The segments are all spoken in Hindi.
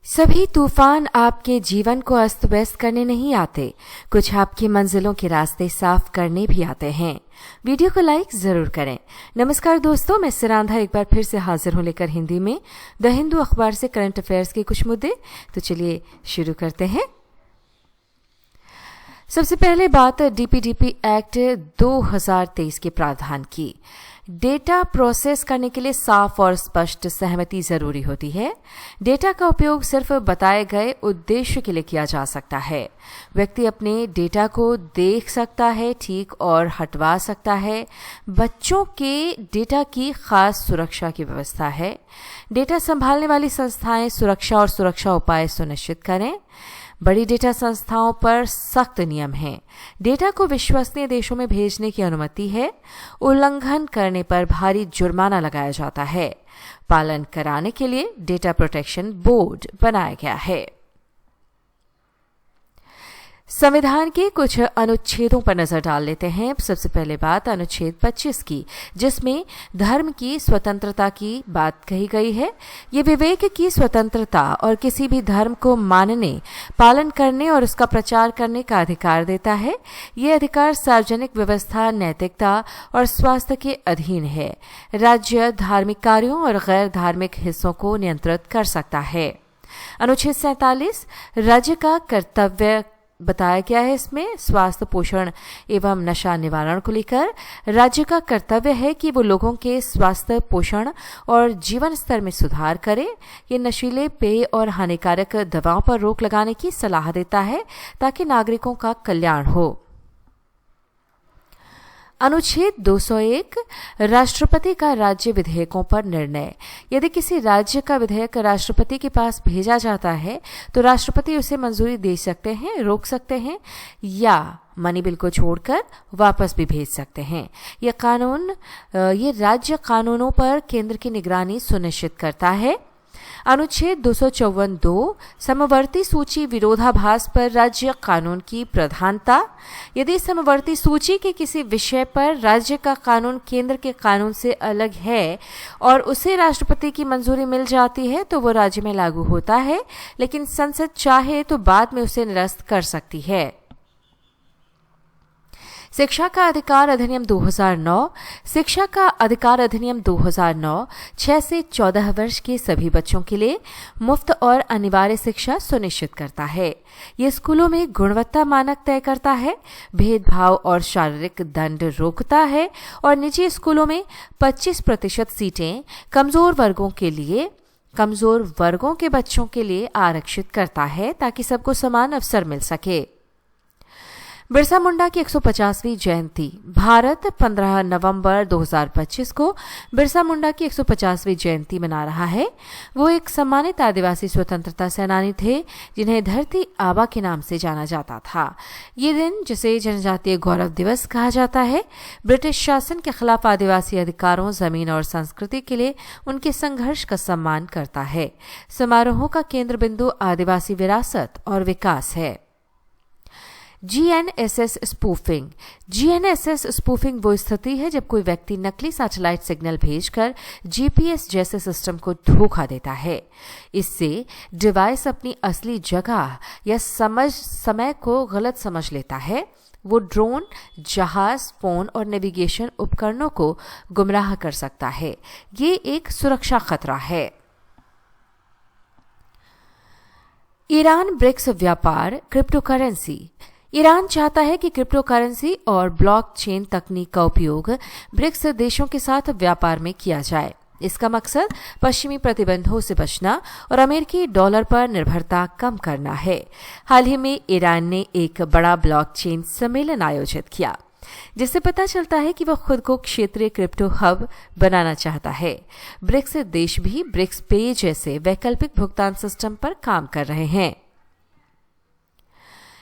सभी तूफान आपके जीवन को अस्त व्यस्त करने नहीं आते, कुछ आपकी मंजिलों के रास्ते साफ करने भी आते हैं। वीडियो को लाइक जरूर करें। नमस्कार दोस्तों, मैं सिरांधा एक बार फिर से हाजिर हूं लेकर हिंदी में द हिंदू अखबार से करंट अफेयर्स के कुछ मुद्दे। तो चलिए शुरू करते हैं। सबसे पहले बात डीपीडीपी एक्ट 2023 के प्रावधान की। डेटा प्रोसेस करने के लिए साफ और स्पष्ट सहमति जरूरी होती है। डेटा का उपयोग सिर्फ बताए गए उद्देश्य के लिए किया जा सकता है। व्यक्ति अपने डेटा को देख सकता है, ठीक और हटवा सकता है। बच्चों के डेटा की खास सुरक्षा की व्यवस्था है। डेटा संभालने वाली संस्थाएं सुरक्षा और सुरक्षा उपाय सुनिश्चित करें। बड़ी डेटा संस्थाओं पर सख्त नियम हैं। डेटा को विश्वसनीय देशों में भेजने की अनुमति है। उल्लंघन करने पर भारी जुर्माना लगाया जाता है। पालन कराने के लिए डेटा प्रोटेक्शन बोर्ड बनाया गया है। संविधान के कुछ अनुच्छेदों पर नजर डाल लेते हैं। सबसे पहले बात अनुच्छेद 25 की, जिसमें धर्म की स्वतंत्रता की बात कही गई है। ये विवेक की स्वतंत्रता और किसी भी धर्म को मानने, पालन करने और उसका प्रचार करने का अधिकार देता है। ये अधिकार सार्वजनिक व्यवस्था, नैतिकता और स्वास्थ्य के अधीन है। राज्य धार्मिक कार्यों और गैर धार्मिक हिस्सों को नियंत्रित कर सकता है। अनुच्छेद 47 राज्य का कर्तव्य बताया गया है। इसमें स्वास्थ्य, पोषण एवं नशा निवारण को लेकर राज्य का कर्तव्य है कि वो लोगों के स्वास्थ्य, पोषण और जीवन स्तर में सुधार करे। ये नशीले पेय और हानिकारक दवाओं पर रोक लगाने की सलाह देता है ताकि नागरिकों का कल्याण हो। अनुच्छेद 201 राष्ट्रपति का राज्य विधेयकों पर निर्णय। यदि किसी राज्य का विधेयक राष्ट्रपति के पास भेजा जाता है तो राष्ट्रपति उसे मंजूरी दे सकते हैं, रोक सकते हैं या मनी बिल को छोड़कर वापस भी भेज सकते हैं। ये राज्य कानूनों पर केंद्र की निगरानी सुनिश्चित करता है। अनुच्छेद 254(2) समवर्ती सूची विरोधाभास पर राज्य कानून की प्रधानता। यदि समवर्ती सूची के किसी विषय पर राज्य का कानून केंद्र के कानून से अलग है और उसे राष्ट्रपति की मंजूरी मिल जाती है तो वो राज्य में लागू होता है, लेकिन संसद चाहे तो बाद में उसे निरस्त कर सकती है। शिक्षा का अधिकार अधिनियम 2009। शिक्षा का अधिकार अधिनियम 2009 6 से 14 वर्ष के सभी बच्चों के लिए मुफ्त और अनिवार्य शिक्षा सुनिश्चित करता है। ये स्कूलों में गुणवत्ता मानक तय करता है, भेदभाव और शारीरिक दंड रोकता है और निजी स्कूलों में 25% सीटें कमजोर वर्गों के बच्चों के लिए आरक्षित करता है ताकि सबको समान अवसर मिल सके। बिरसा मुंडा की 150वीं जयंती। भारत 15 नवंबर 2025 को बिरसा मुंडा की 150वीं जयंती मना रहा है। वो एक सम्मानित आदिवासी स्वतंत्रता सेनानी थे जिन्हें धरती आबा के नाम से जाना जाता था। ये दिन, जिसे जनजातीय गौरव दिवस कहा जाता है, ब्रिटिश शासन के खिलाफ आदिवासी अधिकारों, जमीन और संस्कृति के लिए उनके संघर्ष का सम्मान करता है। समारोहों का केंद्र बिंदु आदिवासी विरासत और विकास है। GNSS spoofing. जीएनएसएस स्पूफिंग वो स्थिति है जब कोई व्यक्ति नकली सैटेलाइट सिग्नल भेजकर जीपीएस जैसे सिस्टम को धोखा देता है। इससे डिवाइस अपनी असली जगह या समय को गलत समझ लेता है। वो ड्रोन, जहाज, फोन और नेविगेशन उपकरणों को गुमराह कर सकता है। ये एक सुरक्षा खतरा है। ईरान ब्रिक्स व्यापार क्रिप्टोकरेंसी। ईरान चाहता है कि क्रिप्टो करेंसी और ब्लॉकचेन तकनीक का उपयोग ब्रिक्स देशों के साथ व्यापार में किया जाए। इसका मकसद पश्चिमी प्रतिबंधों से बचना और अमेरिकी डॉलर पर निर्भरता कम करना है। हाल ही में ईरान ने एक बड़ा ब्लॉकचेन सम्मेलन आयोजित किया, जिससे पता चलता है कि वह खुद को क्षेत्रीय क्रिप्टो हब बनाना चाहता है। ब्रिक्स देश भी ब्रिक्स पे जैसे वैकल्पिक भुगतान सिस्टम पर काम कर रहे हैं।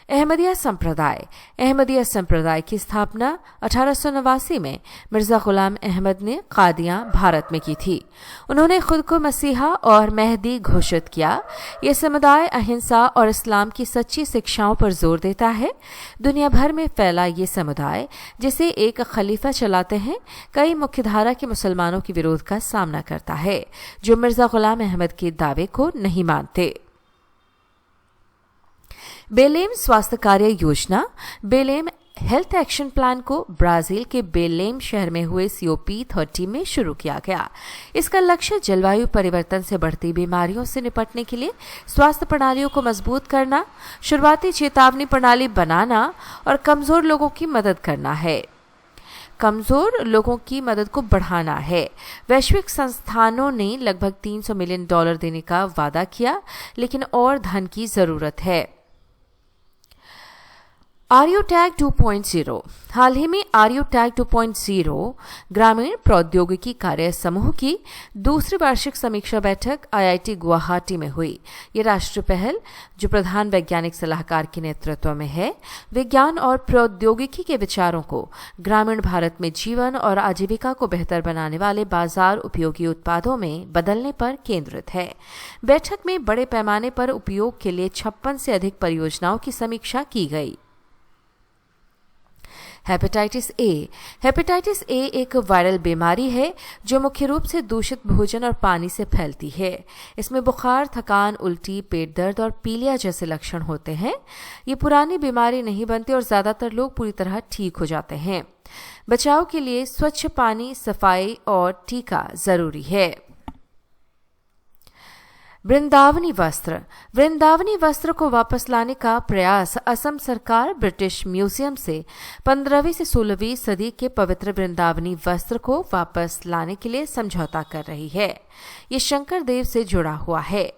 अहमदिया संप्रदाय। अहमदिया संप्रदाय की स्थापना 1889 में मिर्जा गुलाम अहमद ने कादियां, भारत में की थी। उन्होंने खुद को मसीहा और मेहदी घोषित किया। यह समुदाय अहिंसा और इस्लाम की सच्ची शिक्षाओं पर जोर देता है। दुनिया भर में फैला ये समुदाय, जिसे एक खलीफा चलाते हैं, कई मुख्यधारा के मुसलमानों के विरोध का सामना करता है जो मिर्जा गुलाम अहमद के दावे को नहीं मानते। बेलेम स्वास्थ्य कार्य योजना बेलेम हेल्थ एक्शन प्लान को ब्राजील के बेलेम शहर में हुए COP30 में शुरू किया गया। इसका लक्ष्य जलवायु परिवर्तन से बढ़ती बीमारियों से निपटने के लिए स्वास्थ्य प्रणालियों को मजबूत करना, शुरुआती चेतावनी प्रणाली बनाना और कमजोर लोगों की मदद करना है। कमजोर लोगों की मदद को बढ़ाना है। वैश्विक संस्थानों ने लगभग $300 मिलियन देने का वादा किया, लेकिन और धन की जरूरत है। आर्यूटैग 2.0 हाल ही में आर्यूटैग 2.0 ग्रामीण प्रौद्योगिकी कार्य समूह की दूसरी वार्षिक समीक्षा बैठक IIT गुवाहाटी में हुई। ये राष्ट्रीय पहल, जो प्रधान वैज्ञानिक सलाहकार के नेतृत्व में है, विज्ञान और प्रौद्योगिकी के विचारों को ग्रामीण भारत में जीवन और आजीविका को बेहतर बनाने वाले बाजार उपयोगी उत्पादों में बदलने पर केंद्रित है। बैठक में बड़े पैमाने पर उपयोग के लिए 56 से अधिक परियोजनाओं की समीक्षा की गई। हेपेटाइटिस ए एक वायरल बीमारी है जो मुख्य रूप से दूषित भोजन और पानी से फैलती है। इसमें बुखार, थकान, उल्टी, पेट दर्द और पीलिया जैसे लक्षण होते हैं। ये पुरानी बीमारी नहीं बनती और ज्यादातर लोग पूरी तरह ठीक हो जाते हैं। बचाव के लिए स्वच्छ पानी, सफाई और टीका जरूरी है। वृंदावनी वस्त्र को वापस लाने का प्रयास असम सरकार ब्रिटिश म्यूजियम से 15वीं से 16वीं सदी के पवित्र वृंदावनी वस्त्र को वापस लाने के लिए समझौता कर रही है। ये शंकर देव से जुड़ा हुआ है।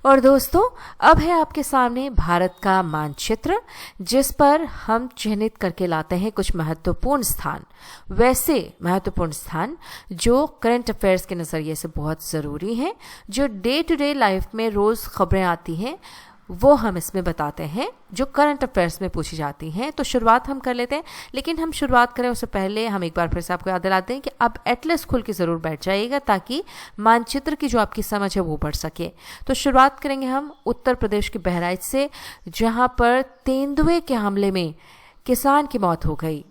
और दोस्तों, अब है आपके सामने भारत का मानचित्र, जिस पर हम चिन्हित करके लाते हैं कुछ महत्वपूर्ण स्थान। वैसे महत्वपूर्ण स्थान जो करंट अफेयर्स के नजरिए से बहुत जरूरी हैं, जो डे टू डे लाइफ में रोज खबरें आती हैं, वो हम इसमें बताते हैं, जो करंट अफेयर्स में पूछी जाती हैं। तो शुरुआत हम कर लेते हैं, लेकिन हम शुरुआत करें उससे पहले हम एक बार फिर से आपको याद दिलाते हैं कि आप एटलस खोल के ज़रूर बैठ जाइएगा, ताकि मानचित्र की जो आपकी समझ है वो बढ़ सके। तो शुरुआत करेंगे हम उत्तर प्रदेश के बहराइच से, जहाँ पर तेंदुए के हमले में किसान की मौत हो गई।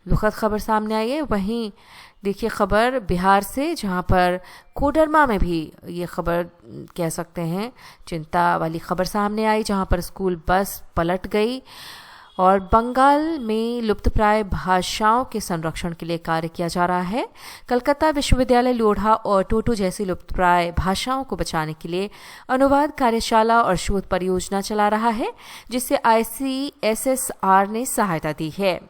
दुखद खबर सामने आई है। वहीं देखिए खबर बिहार से, जहां पर कोडरमा में भी ये खबर कह सकते हैं चिंता वाली खबर सामने आई, जहां पर स्कूल बस पलट गई। और बंगाल में लुप्तप्राय भाषाओं के संरक्षण के लिए कार्य किया जा रहा है। कलकत्ता विश्वविद्यालय लोढ़ा और टोटो जैसी लुप्तप्राय भाषाओं को बचाने के लिए अनुवाद कार्यशाला और शोध परियोजना चला रहा है, जिससे ICSSR ने सहायता दी है।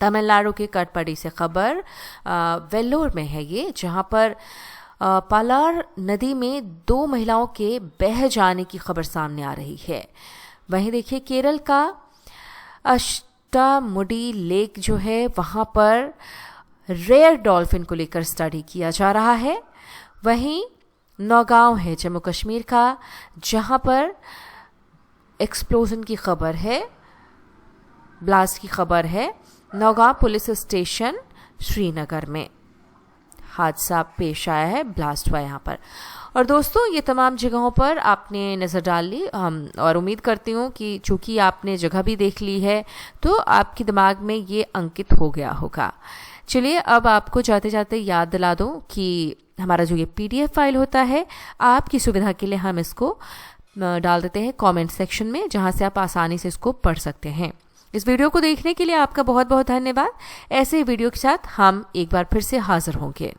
तमिलनाडु के कटपड़ी से खबर वेल्लोर में है ये, जहां पर पालार नदी में 2 महिलाओं के बह जाने की खबर सामने आ रही है। वहीं देखिए केरल का अष्टामुडी लेक जो है, वहां पर रेयर डॉल्फिन को लेकर स्टडी किया जा रहा है। वहीं नौगांव है जम्मू कश्मीर का, जहां पर एक्सप्लोजन की खबर है, ब्लास्ट की खबर है। नौगांव पुलिस स्टेशन श्रीनगर में हादसा पेश आया है, ब्लास्ट हुआ यहाँ पर। और दोस्तों, ये तमाम जगहों पर आपने नज़र डाल ली, और उम्मीद करती हूँ कि चूंकि आपने जगह भी देख ली है तो आपके दिमाग में ये अंकित हो गया होगा। चलिए अब आपको जाते जाते याद दिला दूँ कि हमारा जो ये PDF फाइल होता है, आपकी सुविधा के लिए हम इसको डाल देते हैं कमेंट सेक्शन में, जहाँ से आप आसानी से इसको पढ़ सकते हैं। इस वीडियो को देखने के लिए आपका बहुत बहुत धन्यवाद। ऐसे ही वीडियो के साथ हम एक बार फिर से हाजिर होंगे।